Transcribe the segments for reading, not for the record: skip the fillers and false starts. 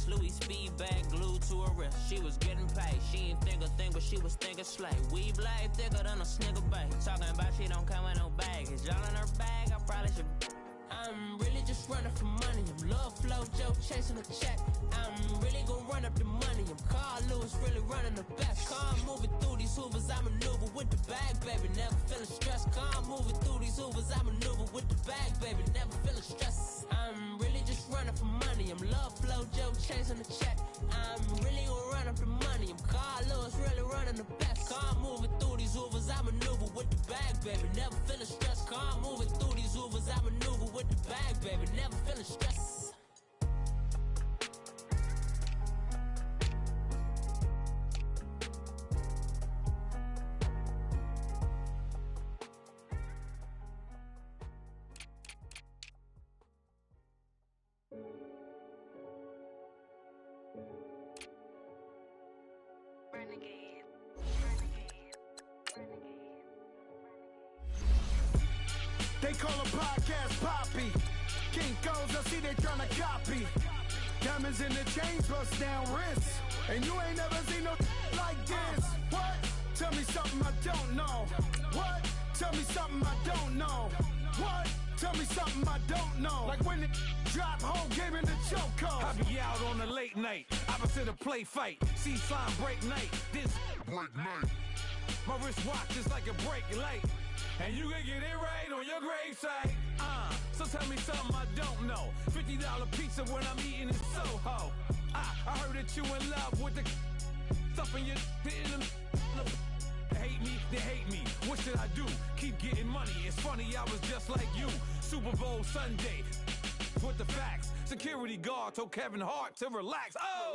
Seahawks, Louis speed bag glued to her wrist. She was getting paid, she ain't think a thing, but she was thinking slay. We blade thicker than a snicker bag. Talking about she don't come with no baggage. Y'all in her bag, I probably should. I'm really just running for money. I'm love flow, Joe chasing a check. I'm really gonna run up the money. I'm Carl Lewis, really running the best. Car moving through these Hoovers, I maneuver with the bag, baby. Never feeling stressed. Car moving through these Hoovers, I maneuver with the bag, baby. Never feeling stressed. I'm really just running for money. I'm love flow, Joe chasing a check. I'm really gonna run up the money. I'm Carl Lewis, really running the best. Car moving through these Hoovers, I maneuver with the bag, baby. Never feeling stressed. Car moving through these Hoovers, I maneuver with the bag, baby. Never feeling stressed. Renegade. They call a podcast Poppy. Kinkos, I see they tryna copy. Diamonds in the chains, bust down wrists. And you ain't never seen no like this. What? Tell me something I don't know. What? Tell me something I don't know. What? Tell me something I don't know. Like when it drop, whole game in the chokehold. I be out on a late night, opposite a play fight. See sign break night, this break night. My wristwatch is like a break light. And you can get it right on your gravesite. So tell me something I don't know. $50 pizza when I'm eating in Soho. I heard that you in love with the stuff in your hate me, they hate me. What should I do? Keep getting money. It's funny, I was just like you. Super Bowl Sunday with the facts. Security guard told Kevin Hart to relax. Oh!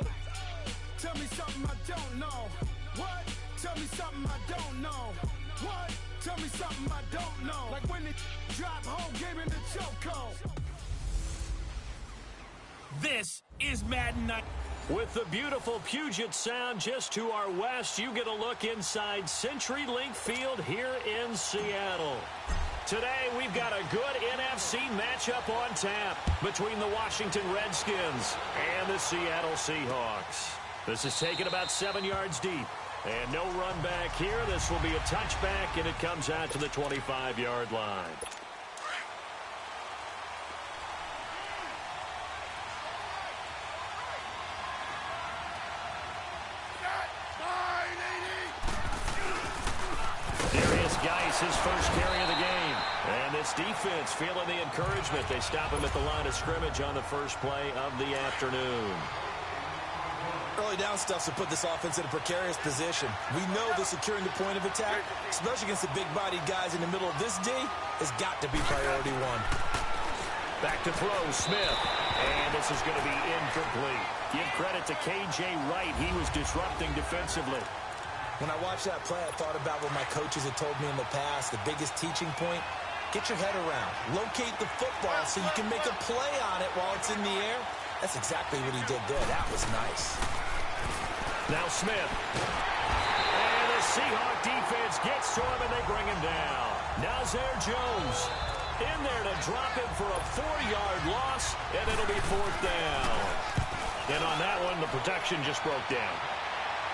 Tell me something I don't know. What? Tell me something I don't know. What? Tell me something I don't know. Like when it drop, whole game in the chokehold. This is Madden Night. With the beautiful Puget Sound just to our west, you get a look inside CenturyLink Field here in Seattle. Today, we've got a good NFC matchup on tap between the Washington Redskins and the Seattle Seahawks. This is taken about 7 yards deep. And no run back here. This will be a touchback, and it comes out to the 25-yard line. Darius Geis, his first carry of the game. And this defense feeling the encouragement. They stop him at the line of scrimmage on the first play of the afternoon. Early down stuffs will put this offense in a precarious position. We know that securing the point of attack, especially against the big-bodied guys in the middle of this D, has got to be priority one. Back to throw, Smith. And this is going to be incomplete. Give credit to K.J. Wright. He was disrupting defensively. When I watched that play, I thought about what my coaches had told me in the past. The biggest teaching point, get your head around. Locate the football so you can make a play on it while it's in the air. That's exactly what he did there. That was nice. Now Smith. And the Seahawk defense gets to him, and they bring him down. Nazir Jones in there to drop him for a 4-yard loss, and it'll be 4th down. And on that one, the protection just broke down.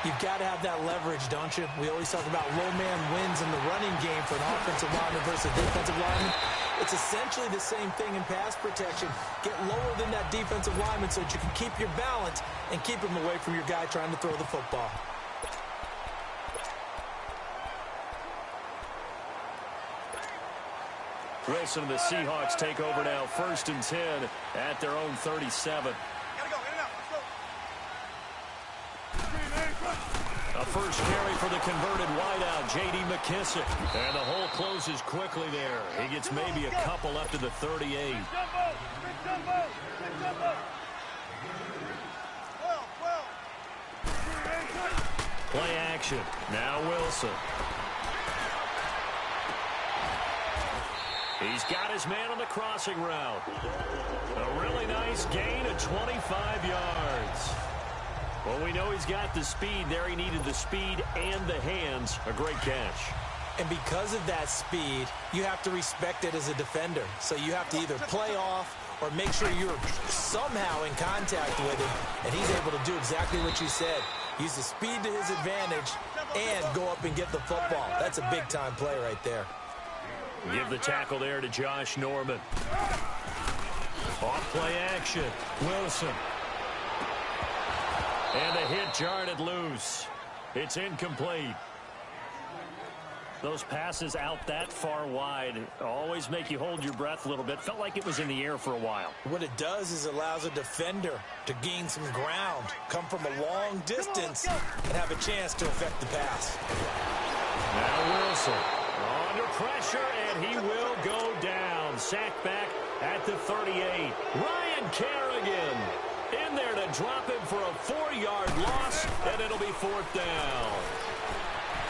You've got to have that leverage, don't you? We always talk about low man wins in the running game for an offensive lineman versus a defensive lineman. It's essentially the same thing in pass protection. Get lower than that defensive lineman so that you can keep your balance and keep him away from your guy trying to throw the football. Wilson and the Seahawks take over now, 1st and 10 at their own 37. A first carry for the converted wideout, J.D. McKissick. And the hole closes quickly there. He gets maybe a couple up to the 38. Play action. Now Wilson. He's got his man on the crossing route. A really nice gain of 25 yards. Well, we know he's got the speed there. He needed the speed and the hands. A great catch. And because of that speed, you have to respect it as a defender. So you have to either play off or make sure you're somehow in contact with him, and he's able to do exactly what you said. Use the speed to his advantage and go up and get the football. That's a big-time play right there. Give the tackle there to Josh Norman. Off play action. Wilson. And the hit jarred loose. It's incomplete. Those passes out that far wide always make you hold your breath a little bit. Felt like it was in the air for a while. What it does is allows a defender to gain some ground, come from a long distance, and have a chance to affect the pass. Now Wilson under pressure, and he will go down. Sacked back at the 38. Ryan Kerrigan in there to drop him for a 4-yard loss, and it'll be 4th down.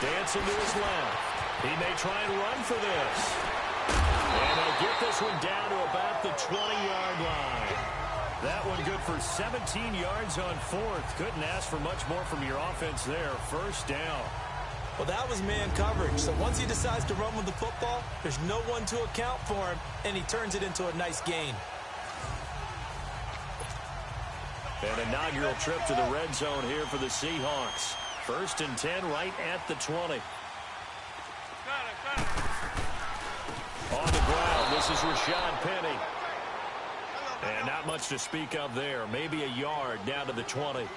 Dancing to his left. He may try and run for this. And they'll get this one down to about the 20-yard line. That one good for 17 yards on 4th. Couldn't ask for much more from your offense there. 1st down. Well, that was man coverage. So once he decides to run with the football, there's no one to account for him, and he turns it into a nice gain. An inaugural trip to the red zone here for the Seahawks. 1st and 10 right at the 20. On the ground, this is Rashad Penny. And not much to speak of there. Maybe a yard down to the 20.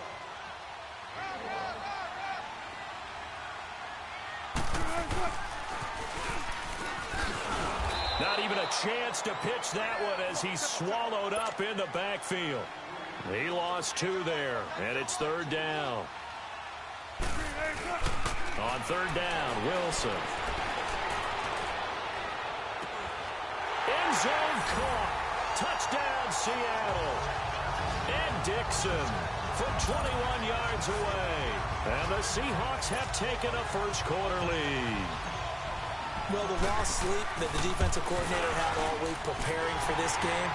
Not even a chance to pitch that one as he's swallowed up in the backfield. He lost 2 there, and it's 3rd down. On 3rd down, Wilson. End zone caught. Touchdown, Seattle. And Dixon from 21 yards away. And the Seahawks have taken a first-quarter lead. Well, the lost sleep that the defensive coordinator had all week preparing for this game,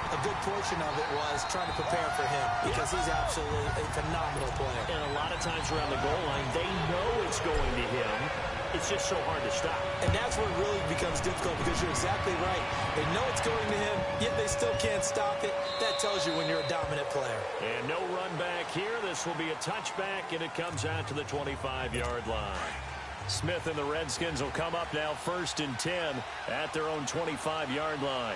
a good portion of it was trying to prepare for him because he's absolutely a phenomenal player. And a lot of times around the goal line, they know it's going to him. It's just so hard to stop. And that's where it really becomes difficult because you're exactly right. They know it's going to him, yet they still can't stop it. That tells you when you're a dominant player. And no run back here. This will be a touchback, and it comes out to the 25-yard line. Smith and the Redskins will come up now 1st and 10 at their own 25-yard line.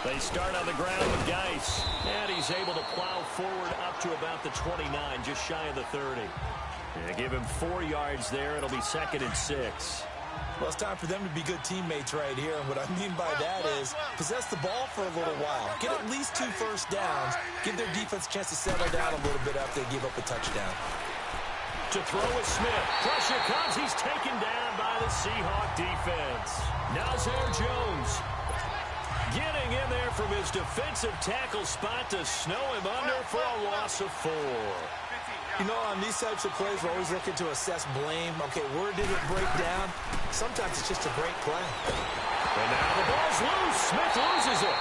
They start on the ground with Geis, and he's able to plow forward up to about the 29, just shy of the 30. And give him 4 yards there. It'll be 2nd and 6. Well, it's time for them to be good teammates right here. And what I mean by that is possess the ball for a little while. Get at least 2 first downs. Give their defense a chance to settle down a little bit after they give up a touchdown. To throw with Smith. Pressure comes. He's taken down by the Seahawk defense. Nazir Jones getting in there from his defensive tackle spot to snow him under for a loss of 4. You know, on these types of plays, we're always looking to assess blame. Okay, where did it break down? Sometimes it's just a great play. And now the ball's loose. Smith loses it.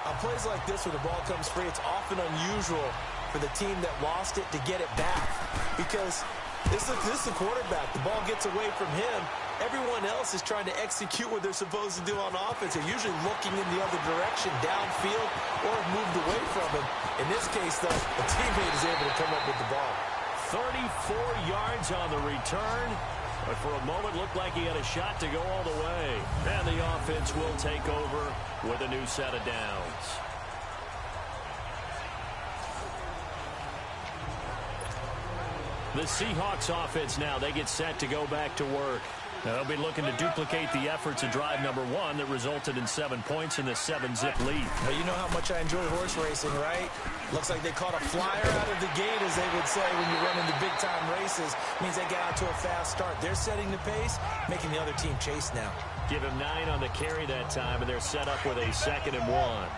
On plays like this where the ball comes free, it's often unusual for the team that lost it to get it back. Because this is the quarterback. The ball gets away from him. Everyone else is trying to execute what they're supposed to do on offense. They're usually looking in the other direction, downfield, or have moved away from him. In this case, though, a teammate is able to come up with the ball. 34 yards on the return. But for a moment, looked like he had a shot to go all the way. And the offense will take over with a new set of downs. The Seahawks offense now, they get set to go back to work. They'll be looking to duplicate the efforts of drive number 1 that resulted in 7 points in the 7-zip lead. Well, you know how much I enjoy horse racing, right? Looks like they caught a flyer out of the gate, as they would say when you run into big-time races. Means they got out to a fast start. They're setting the pace, making the other team chase now. Give him 9 on the carry that time, and they're set up with a 2nd and 1.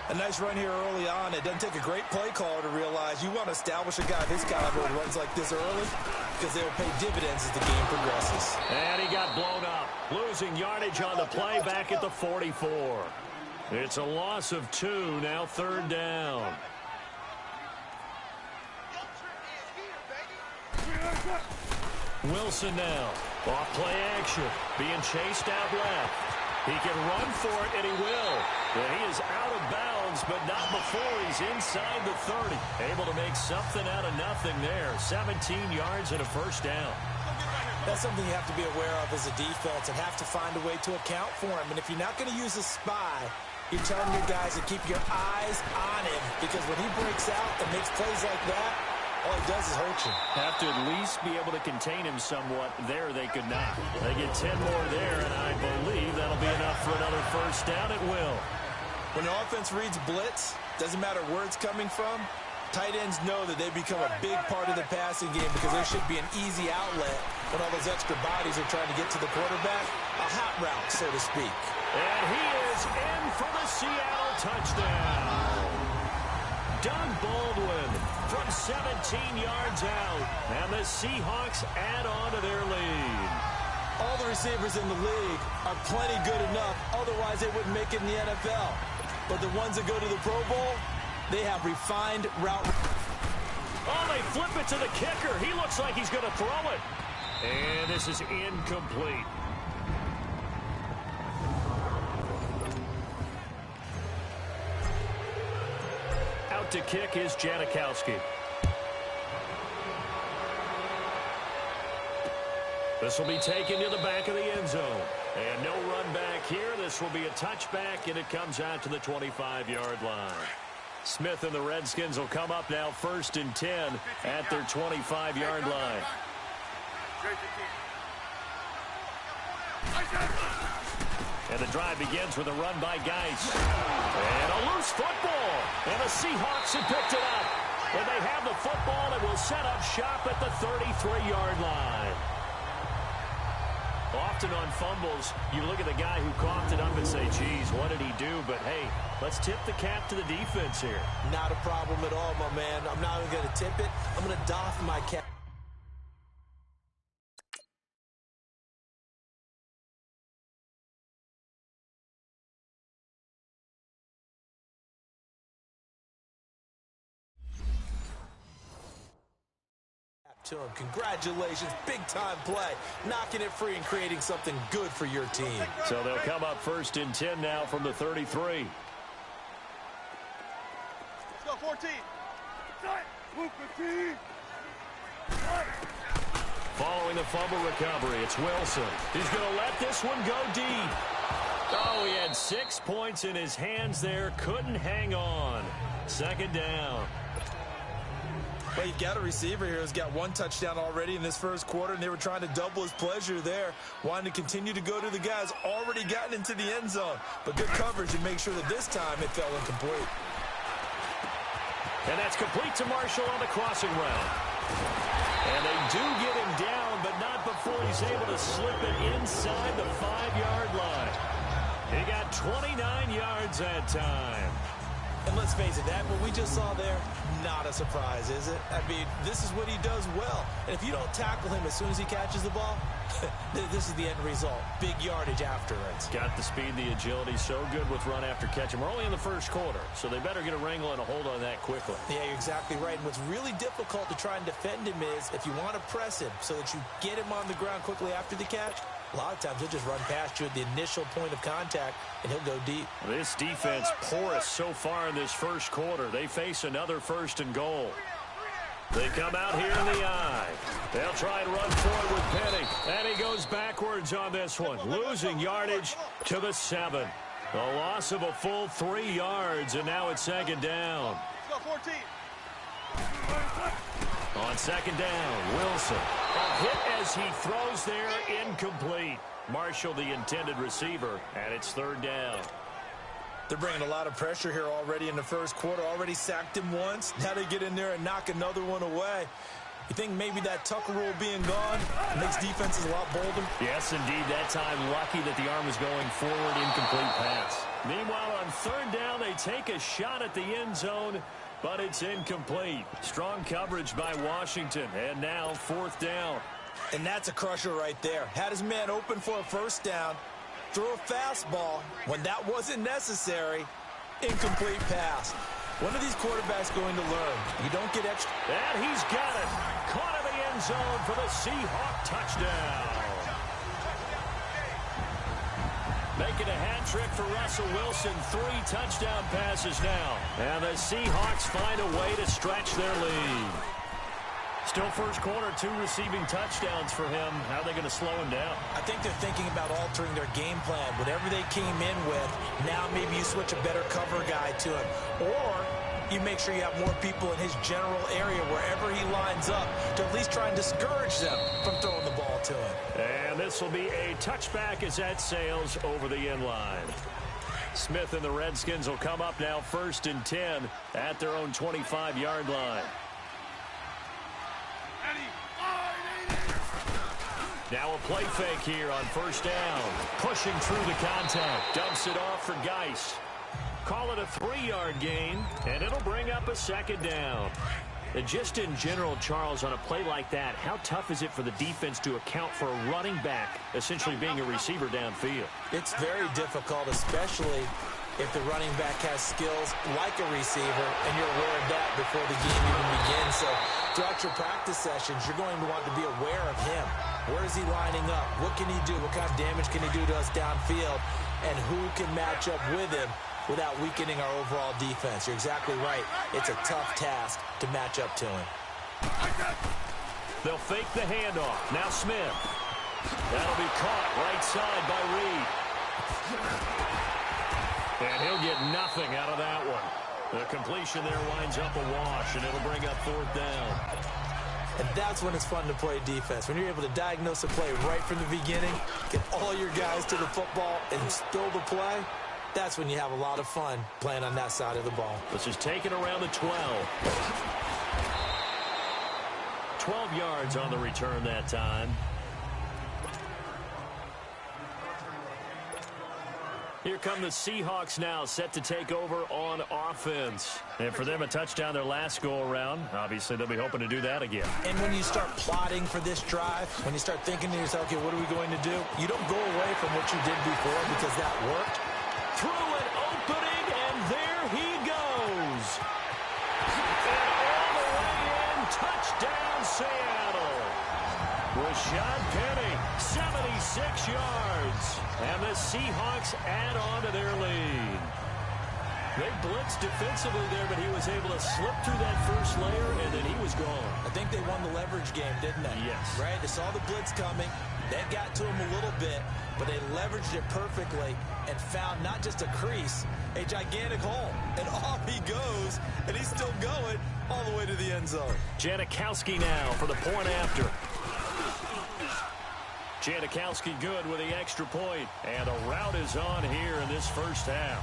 A nice run here early on. It doesn't take a great play caller to realize you want to establish a guy of his caliber who runs like this early because they'll pay dividends as the game progresses. And he got blown up, losing yardage on the play back at the 44. It's a loss of 2, now 3rd down. Wilson now. Off play action. Being chased out left. He can run for it, and he will. And he is out of bounds, but not before he's inside the 30. Able to make something out of nothing there. 17 yards and a first down. That's something you have to be aware of as a defense and have to find a way to account for him. And if you're not going to use a spy, you're telling your guys to keep your eyes on him, because when he breaks out and makes plays like that, all he does is hurt you. Have to at least be able to contain him somewhat. There they could not. They get 10 more there, and I believe that'll be enough for another first down at will. When the offense reads blitz, doesn't matter where it's coming from, tight ends know that they become a big part of the passing game, because there should be an easy outlet when all those extra bodies are trying to get to the quarterback. A hot route, so to speak. And he is in for the Seattle touchdown. Doug Baldwin from 17 yards out. And the Seahawks add on to their lead. All the receivers in the league are plenty good enough. Otherwise, they wouldn't make it in the NFL. But the ones that go to the Pro Bowl, they have refined route. Oh, they flip it to the kicker. He looks like he's going to throw it. And this is incomplete. Out to kick is Janikowski. This will be taken to the back of the end zone. And no run back here. This will be a touchback, and it comes out to the 25-yard line. Smith and the Redskins will come up now 1st and 10 at their 25-yard line. And the drive begins with a run by Geis. And a loose football. And the Seahawks have picked it up. And they have the football and will set up shop at the 33-yard line. Often on fumbles, you look at the guy who coughed it up and say, geez, what did he do? But, hey, let's tip the cap to the defense here. Not a problem at all, my man. I'm not even going to tip it. I'm going to doff my cap. To him. Congratulations, big-time play, knocking it free and creating something good for your team. So they'll come up 1st and 10 now from the 33. Let's go, 14. Following the fumble recovery, it's Wilson. He's going to let this one go deep. Oh, he had 6 points in his hands there, couldn't hang on. 2nd down. Well, you've got a receiver here who's got 1 touchdown already in this first quarter, and they were trying to double his pleasure there, wanting to continue to go to the guys already gotten into the end zone. But good coverage and make sure that this time it fell incomplete. And that's complete to Marshall on the crossing route. And they do get him down, but not before he's able to slip it inside the 5-yard line. He got 29 yards that time. And let's face it, that what we just saw there, not a surprise, is it? I mean, this is what he does well. And if you don't tackle him as soon as he catches the ball, this is the end result. Big yardage afterwards. Got the speed, the agility, so good with run after catch. And we're only in the first quarter, so they better get a wrangle and a hold on that quickly. Yeah, you're exactly right. And what's really difficult to try and defend him is if you want to press him so that you get him on the ground quickly after the catch, a lot of times he'll just run past you at the initial point of contact, and he'll go deep. This defense porous so far in this first quarter. They face another 1st and goal. They come out here in the eye. They'll try and run forward with Penny. And he goes backwards on this one, losing yardage to the 7. A loss of a full 3 yards, and now it's 2nd down. Let's go, 14. On 2nd down, Wilson. A hit as he throws there, incomplete. Marshall, the intended receiver, and it's 3rd down. They're bringing a lot of pressure here already in the first quarter. Already sacked him once. Now they get in there and knock another one away. You think maybe that Tucker rule being gone makes defenses a lot bolder? Yes, indeed. That time, lucky that the arm was going forward, incomplete pass. Meanwhile, on 3rd down, they take a shot at the end zone, but it's incomplete. Strong coverage by Washington, and now 4th down. And that's a crusher right there. Had his man open for a 1st down, threw a fastball when that wasn't necessary, incomplete pass. When are these quarterbacks going to learn? You don't get extra. And he's got it. Caught in the end zone for the Seahawks touchdown. Making a hat trick for Russell Wilson. 3 touchdown passes now. And the Seahawks find a way to stretch their lead. Still first quarter, 2 receiving touchdowns for him. How are they going to slow him down? I think they're thinking about altering their game plan. Whatever they came in with, now maybe you switch a better cover guy to him. Or you make sure you have more people in his general area wherever he lines up to at least try and discourage them from throwing the ball to him. And this will be a touchback as that sails over the end line. Smith and the Redskins will come up now 1st and 10 at their own 25-yard line. Now a play fake here on 1st down. Pushing through the contact. Dumps it off for Geis. Call it a 3-yard gain, and it'll bring up a 2nd down. And just in general, Charles, on a play like that, how tough is it for the defense to account for a running back essentially being a receiver downfield? It's very difficult, especially if the running back has skills like a receiver, and you're aware of that before the game even begins. So throughout your practice sessions, you're going to want to be aware of him. Where is he lining up? What can he do? What kind of damage can he do to us downfield? And who can match up with him without weakening our overall defense? You're exactly right. It's a tough task to match up to him. They'll fake the handoff. Now Smith. That'll be caught right side by Reed. And he'll get nothing out of that one. The completion there winds up a wash, and it'll bring up 4th down. And that's when it's fun to play defense. When you're able to diagnose a play right from the beginning, get all your guys to the football, and spill the play, that's when you have a lot of fun playing on that side of the ball. This is taken around the 12. 12 yards on the return that time. Here come the Seahawks now, set to take over on offense. And for them, a touchdown their last go-around. Obviously, they'll be hoping to do that again. And when you start plotting for this drive, when you start thinking to yourself, okay, what are we going to do? You don't go away from what you did before because that worked. Through an opening, and there he goes. And all the way in, touchdown Seattle. Rashad Penny, 76 yards. And the Seahawks add on to their lead. They blitzed defensively there, but he was able to slip through that first layer, and then he was gone. I think they won the leverage game, didn't they? Yes. Right? They saw the blitz coming. That got to him a little bit, but they leveraged it perfectly and found not just a crease, a gigantic hole. And off he goes, and he's still going all the way to the end zone. Janikowski now for the point after. Janikowski good with the extra point, and the route is on here in this first half.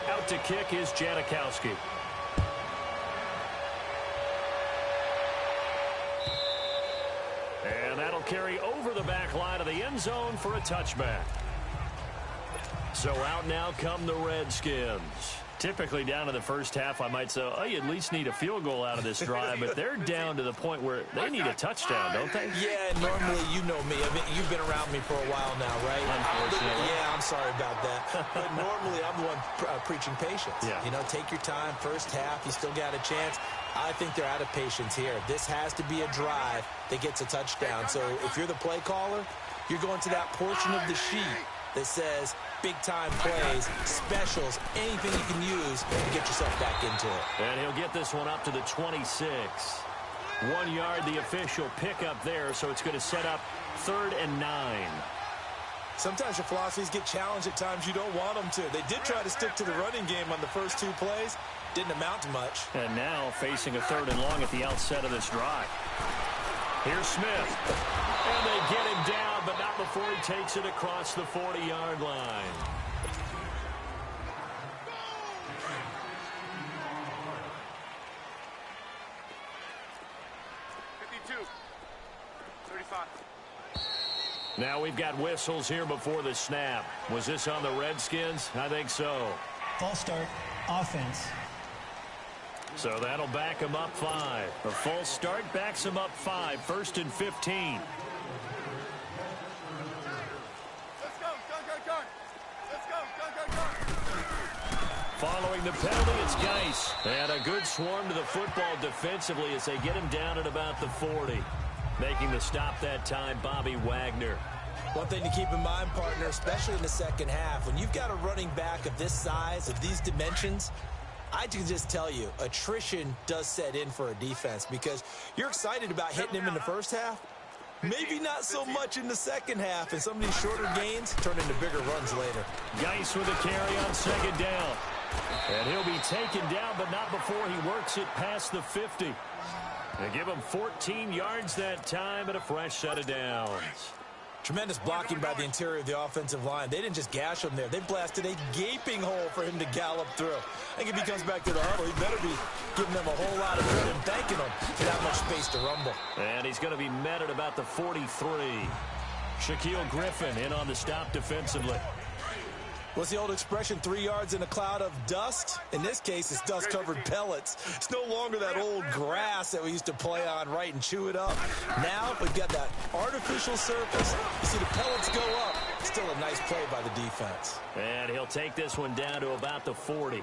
Out to kick is Janikowski. And that'll carry over the back line of the end zone for a touchback. So out now come the Redskins. Typically down to the first half, I might say, oh, you at least need a field goal out of this drive, but they're down to the point where they need a touchdown, don't they? Yeah, normally, you know me. I mean, you've been around me for a while now, right? Unfortunately. Yeah, I'm sorry about that. But normally, I'm the one preaching patience. Yeah. You know, take your time. First half, you still got a chance. I think they're out of patience here. This has to be a drive that gets a touchdown. So if you're the play caller, you're going to that portion of the sheet that says big-time plays, specials, anything you can use to get yourself back into it. And he'll get this one up to the 26. 1 yard, the official pickup there, so it's going to set up 3rd and 9. Sometimes your philosophies get challenged at times you don't want them to. They did try to stick to the running game on the first 2 plays. Didn't amount to much. And now facing a 3rd and long at the outset of this drive. Here's Smith. And they get him down, but not before he takes it across the 40-yard line. Now we've got whistles here before the snap. Was this on the Redskins? I think so. False start, offense. So that'll back him up 5. A false start backs him up 5. 1st and 15. Following the penalty, it's Geis. And a good swarm to the football defensively as they get him down at about the 40. Making the stop that time, Bobby Wagner. One thing to keep in mind, partner, especially in the second half, when you've got a running back of this size, of these dimensions, I can just tell you, attrition does set in for a defense because you're excited about hitting him in the first half. Maybe not so much in the second half, and some of these shorter gains turn into bigger runs later. Geis with a carry on second down. And he'll be taken down, but not before he works it past the 50. They give him 14 yards that time and a fresh set of downs. Tremendous blocking by the interior of the offensive line. They didn't just gash him there. They blasted a gaping hole for him to gallop through. I think if he comes back to the huddle, he better be giving them a whole lot of credit and thanking them for that much space to rumble. And he's going to be met at about the 43. Shaquille Griffin in on the stop defensively. What's the old expression, 3 yards in a cloud of dust? In this case, it's dust-covered pellets. It's no longer that old grass that we used to play on, right, and chew it up. Now we've got that artificial surface. You see the pellets go up. Still a nice play by the defense. And he'll take this one down to about the 40.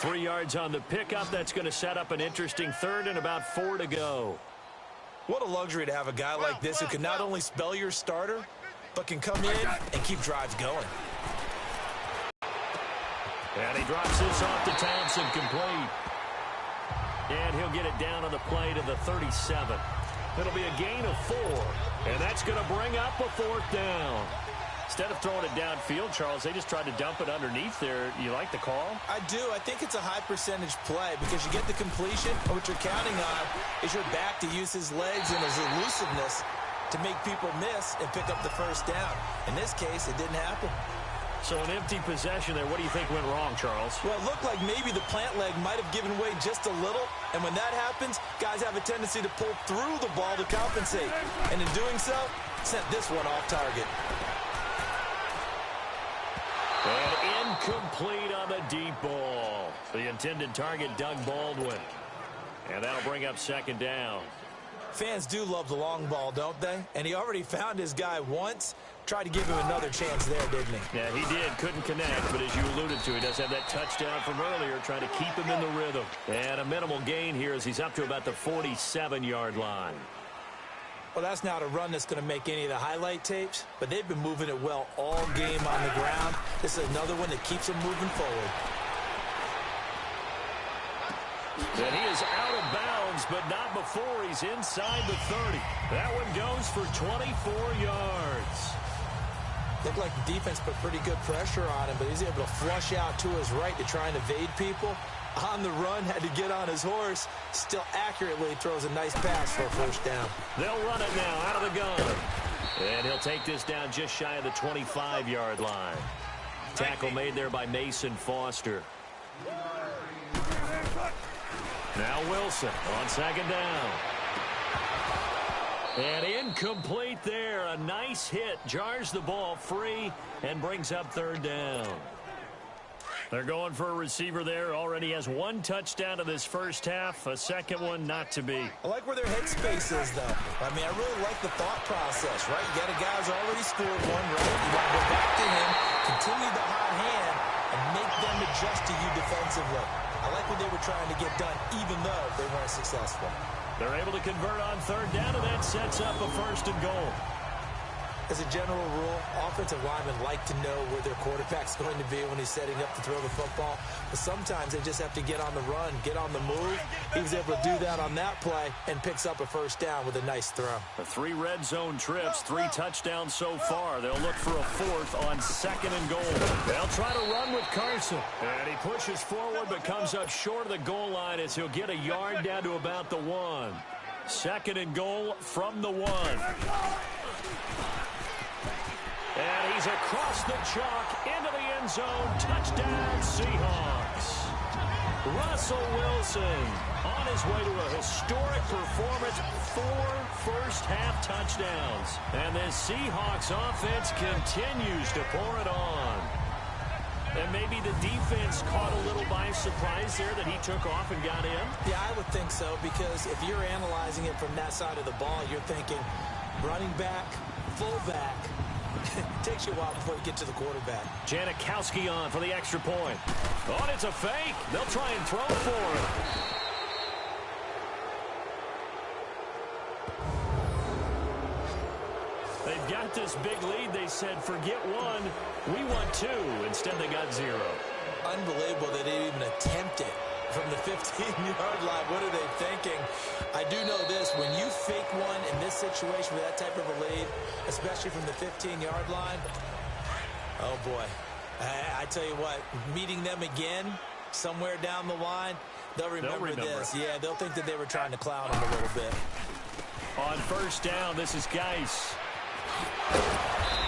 3 yards on the pickup. That's going to set up an interesting third and about 4 to go. What a luxury to have a guy like this who can not only spell your starter, but can come in and keep drives going. And he drops this off to Townsend, complete. And he'll get it down on the play to the 37. It'll be a gain of 4. And that's going to bring up a 4th down. Instead of throwing it downfield, Charles, they just tried to dump it underneath there. You like the call? I do. I think it's a high-percentage play because you get the completion, and what you're counting on is your back to use his legs and his elusiveness to make people miss and pick up the first down. In this case, it didn't happen. So an empty possession there. What do you think went wrong, Charles? Well, it looked like maybe the plant leg might have given way just a little. And when that happens, guys have a tendency to pull through the ball to compensate. And in doing so, sent this one off target. And incomplete on the deep ball. The intended target, Doug Baldwin. And that'll bring up second down. Fans do love the long ball, don't they? And he already found his guy once. Tried to give him another chance there, didn't he? Yeah, he did. Couldn't connect, but as you alluded to, he does have that touchdown from earlier, trying to keep him in the rhythm. And a minimal gain here as he's up to about the 47-yard line. Well, that's not a run that's going to make any of the highlight tapes, but they've been moving it well all game on the ground. This is another one that keeps them moving forward. And he is out of bounds, but not before he's inside the 30. That one goes for 24 yards. Looked like the defense put pretty good pressure on him, but he's able to flush out to his right to try and evade people. On the run, had to get on his horse. Still accurately throws a nice pass for a first down. They'll run it now out of the gun. And he'll take this down just shy of the 25-yard line. Tackle made there by Mason Foster. Now Wilson on second down. And incomplete there. A nice hit. Jars the ball free and brings up third down. They're going for a receiver there. Already has one touchdown in this first half. A second one not to be. I like where their headspace is, though. I mean, I really like the thought process, right? You got a guy who's already scored one, right? You got to go back to him, continue the hot hand, and make them adjust to you defensively. I like what they were trying to get done, even though they weren't successful. They're able to convert on third down, and that sets up a first and goal. As a general rule, offensive linemen like to know where their quarterback's going to be when he's setting up to throw the football. But sometimes they just have to get on the run, get on the move. He was able to do that on that play and picks up a first down with a nice throw. The 3 red zone trips, 3 touchdowns so far. They'll look for a 4th on second and goal. They'll try to run with Carson. And he pushes forward but comes up short of the goal line as he'll get a yard down to about the 1. Second and goal from the 1. And he's across the chalk into the end zone. Touchdown, Seahawks. Russell Wilson on his way to a historic performance. 4 first-half touchdowns. And this Seahawks offense continues to pour it on. And maybe the defense caught a little by surprise there that he took off and got in? Yeah, I would think so, because if you're analyzing it from that side of the ball, you're thinking running back, fullback, It takes you a while before you get to the quarterback. Janikowski on for the extra point. Oh, and it's a fake. They'll try and throw for it. They've got this big lead. They said, forget one. We want two. Instead, they got 0. Unbelievable they didn't even attempt it from the 15-yard line. What are they thinking? I do know this. When you fake one in this situation with that type of a lead, especially from the 15-yard line, oh, boy. I tell you what, meeting them again somewhere down the line, they'll remember this. Yeah, they'll think that they were trying to clown them a little bit. On first down, this is Geis.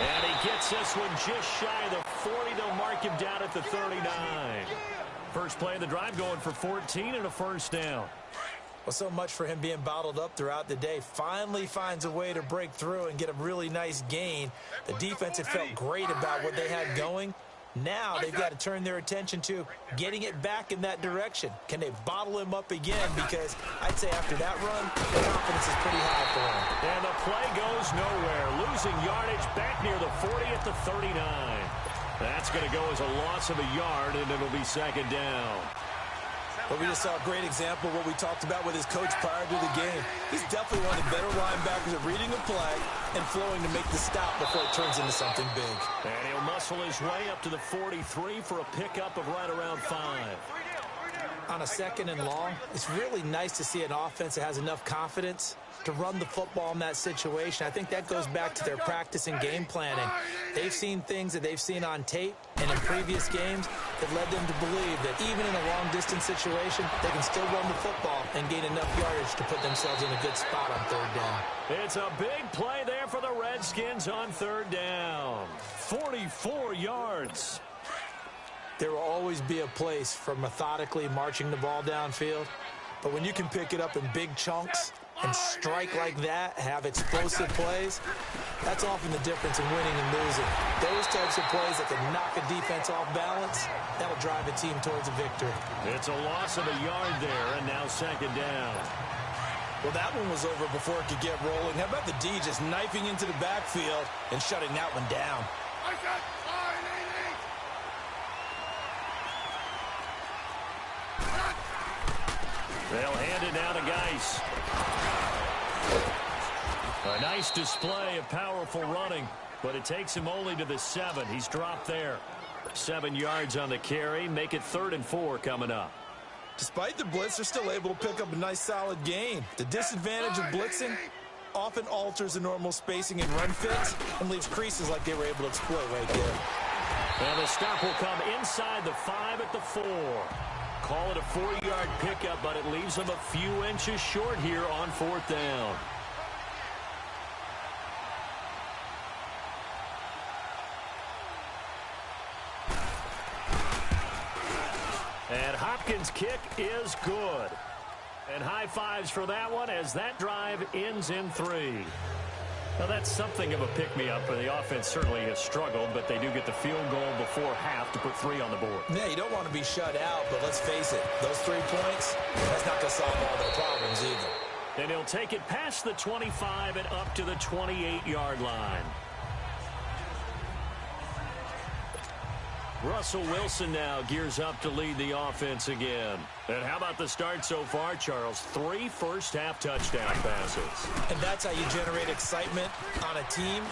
And he gets this one just shy of the 40. They'll mark him down at the 39. First play of the drive going for 14 and a first down. Well, so much for him being bottled up throughout the day. Finally finds a way to break through and get a really nice gain. The defense had felt great about what they had going. Now they've got to turn their attention to getting it back in that direction. Can they bottle him up again? Because I'd say after that run, the confidence is pretty high for him. And the play goes nowhere. Losing yardage back near the 40 at the 39. That's going to go as a loss of a yard, and it'll be second down. Well, we just saw a great example of what we talked about with his coach prior to the game. He's definitely one of the better linebackers at reading a play and flowing to make the stop before it turns into something big. And he'll muscle his way up to the 43 for a pickup of right around 5. On a second and long, it's really nice to see an offense that has enough confidence to run the football in that situation. I think that goes back to their practice and game planning. They've seen things that they've seen on tape and in previous games that led them to believe that even in a long-distance situation, they can still run the football and gain enough yardage to put themselves in a good spot on third down. It's a big play there for the Redskins on third down. 44 yards. There will always be a place for methodically marching the ball downfield, but when you can pick it up in big chunks and strike like that, have explosive plays, that's often the difference in winning and losing. Those types of plays that can knock a defense off balance, that'll drive a team towards a victory. It's a loss of a yard there, and now second down. Well, that one was over before it could get rolling. How about the D just knifing into the backfield and shutting that one down? They'll hand it now to Geis. A nice display of powerful running, but it takes him only to the 7. He's dropped there. 7 yards on the carry. Make it 3rd and 4 coming up. Despite the blitz, they're still able to pick up a nice solid gain. The disadvantage of blitzing often alters the normal spacing and run fits and leaves creases like they were able to exploit right there. And the stop will come inside the 5 at the 4. Call it a 4-yard pickup, but it leaves them a few inches short here on 4th down. And Hopkins' kick is good. And high fives for that one as that drive ends in 3. Now, that's something of a pick-me-up, and the offense certainly has struggled, but they do get the field goal before half to put 3 on the board. Yeah, you don't want to be shut out, but let's face it, those 3 points, that's not going to solve all their problems either. And he'll take it past the 25 and up to the 28-yard line. Russell Wilson now gears up to lead the offense again. And how about the start so far, Charles? 3 first-half touchdown passes. And that's how you generate excitement on a team.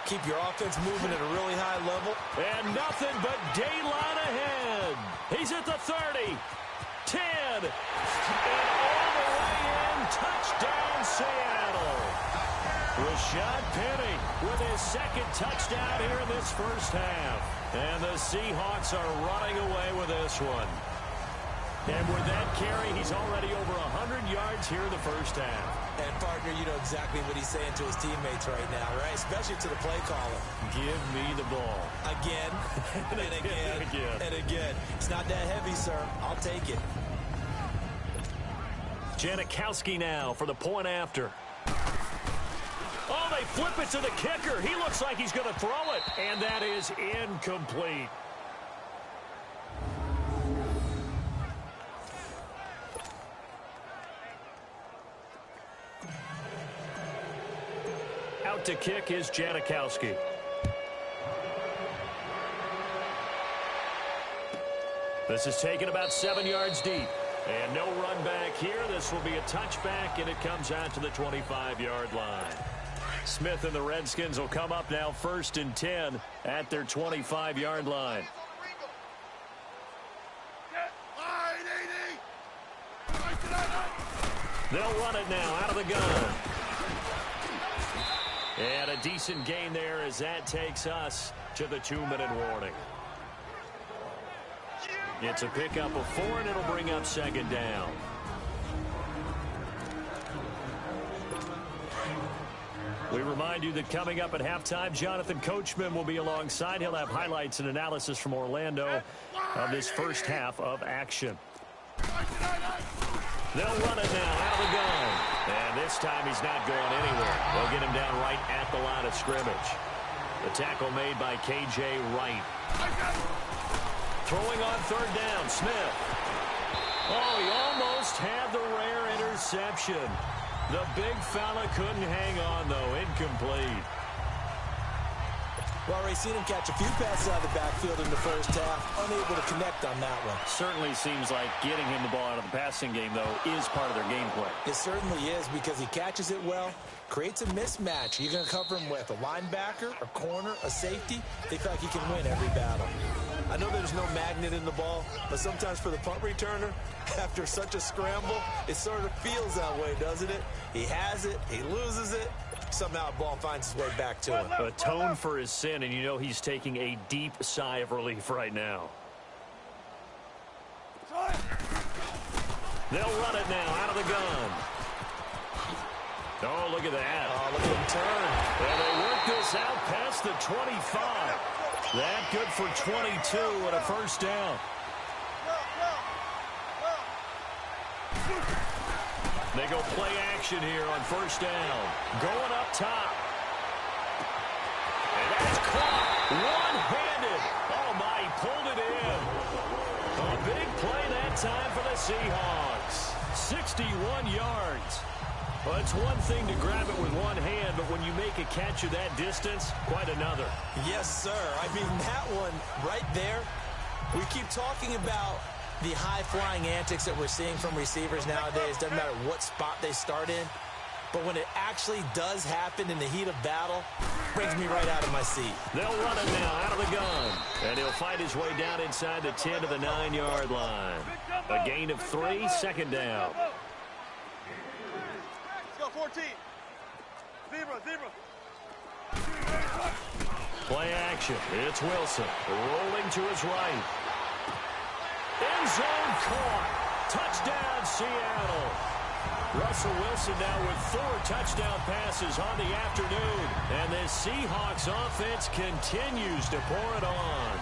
Keep your offense moving at a really high level. And nothing but daylight ahead. He's at the 30, 10, and all the way in. Touchdown, Seattle. Rashad Penny with his 2nd touchdown here in this first half. And the Seahawks are running away with this one. And with that carry, he's already over 100 yards here in the first half. And, partner, you know exactly what he's saying to his teammates right now, right? Especially to the play caller. Give me the ball. Again, and again, and again. It's not that heavy, sir. I'll take it. Janikowski now for the point after. Oh, they flip it to the kicker. He looks like he's going to throw it, and that is incomplete. Out to kick is Janikowski. This is taken about 7 yards deep. And no run back here. This will be a touchback, and it comes out to the 25-yard line. Smith and the Redskins will come up now 1st and 10 at their 25-yard line. They'll run it now out of the gun. And a decent gain there as that takes us to the 2-minute warning. It's a pickup of 4, and it'll bring up 2nd down. We remind you that coming up at halftime, Jonathan Coachman will be alongside. He'll have highlights and analysis from Orlando of this first half of action. They'll run it now out of the gun. And this time he's not going anywhere. They'll get him down right at the line of scrimmage. The tackle made by K.J. Wright. Throwing on 3rd down, Smith. Oh, he almost had the rare interception. The big fella couldn't hang on, though. Incomplete. Well, Ray, seen him catch a few passes out of the backfield in the first half. Unable to connect on that one. Certainly seems like getting him the ball out of the passing game, though, is part of their game plan. It certainly is, because he catches it well, creates a mismatch. You're going to cover him with a linebacker, a corner, a safety. They feel like he can win every battle. I know there's no magnet in the ball, but sometimes for the punt returner, after such a scramble, it sort of feels that way, doesn't it? He has it, he loses it, somehow the ball finds its way back to him. Atone for his sin, and you know he's taking a deep sigh of relief right now. They'll run it now out of the gun. Oh, look at that. Oh, look at him turn. And they work this out past the 25. That good for 22 and a 1st down. They go play action here on 1st down. Going up top. And that's caught one-handed. Oh, my, he pulled it in. A big play that time for the Seahawks. 61 yards. Well, it's one thing to grab it with one hand, but when you make a catch of that distance, quite another. Yes, sir. I mean, that one right there, we keep talking about the high-flying antics that we're seeing from receivers nowadays. Doesn't matter what spot they start in. But when it actually does happen in the heat of battle, brings me right out of my seat. They'll run it now out of the gun. And he'll fight his way down inside the 10 to the 9-yard line. A gain of 3, 2nd down. 14. Zebra. Play action. It's Wilson rolling to his right. End zone caught. Touchdown, Seattle. Russell Wilson now with 4 touchdown passes on the afternoon. And the Seahawks offense continues to pour it on.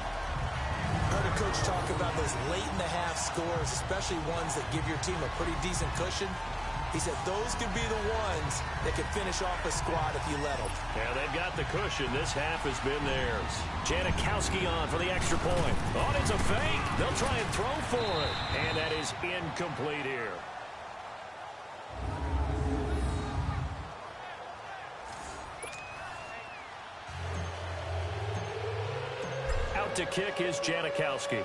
Heard a coach talk about those late-in-the-half scores, especially ones that give your team a pretty decent cushion. He said those could be the ones that could finish off a squad if you let them. Yeah, they've got the cushion. This half has been theirs. Janikowski on for the extra point. Oh, it's a fake. They'll try and throw for it. And that is incomplete here. Out to kick is Janikowski.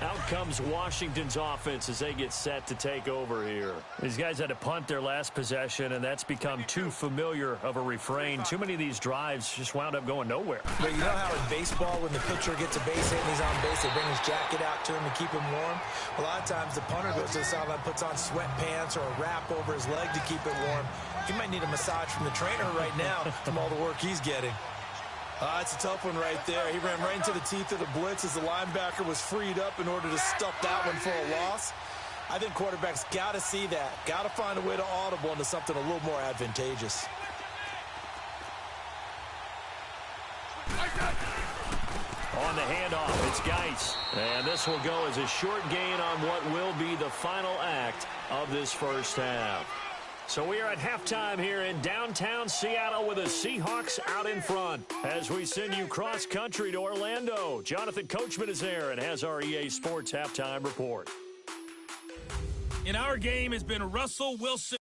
Out comes Washington's offense as they get set to take over here. These guys had to punt their last possession, and that's become too familiar of a refrain. Too many of these drives just wound up going nowhere. But you know how in baseball, when the pitcher gets a base hit and he's on base, they bring his jacket out to him to keep him warm? A lot of times the punter goes to the sideline, puts on sweatpants or a wrap over his leg to keep it warm. He might need a massage from the trainer right now from all the work he's getting. It's a tough one right there. He ran right into the teeth of the blitz as the linebacker was freed up in order to stuff that one for a loss. I think quarterbacks got to see that. Got to find a way to audible into something a little more advantageous. On the handoff, it's Geis. And this will go as a short gain on what will be the final act of this first half. So we are at halftime here in downtown Seattle with the Seahawks out in front. As we send you cross-country to Orlando, Jonathan Coachman is there and has our EA Sports halftime report. in our game has been Russell Wilson.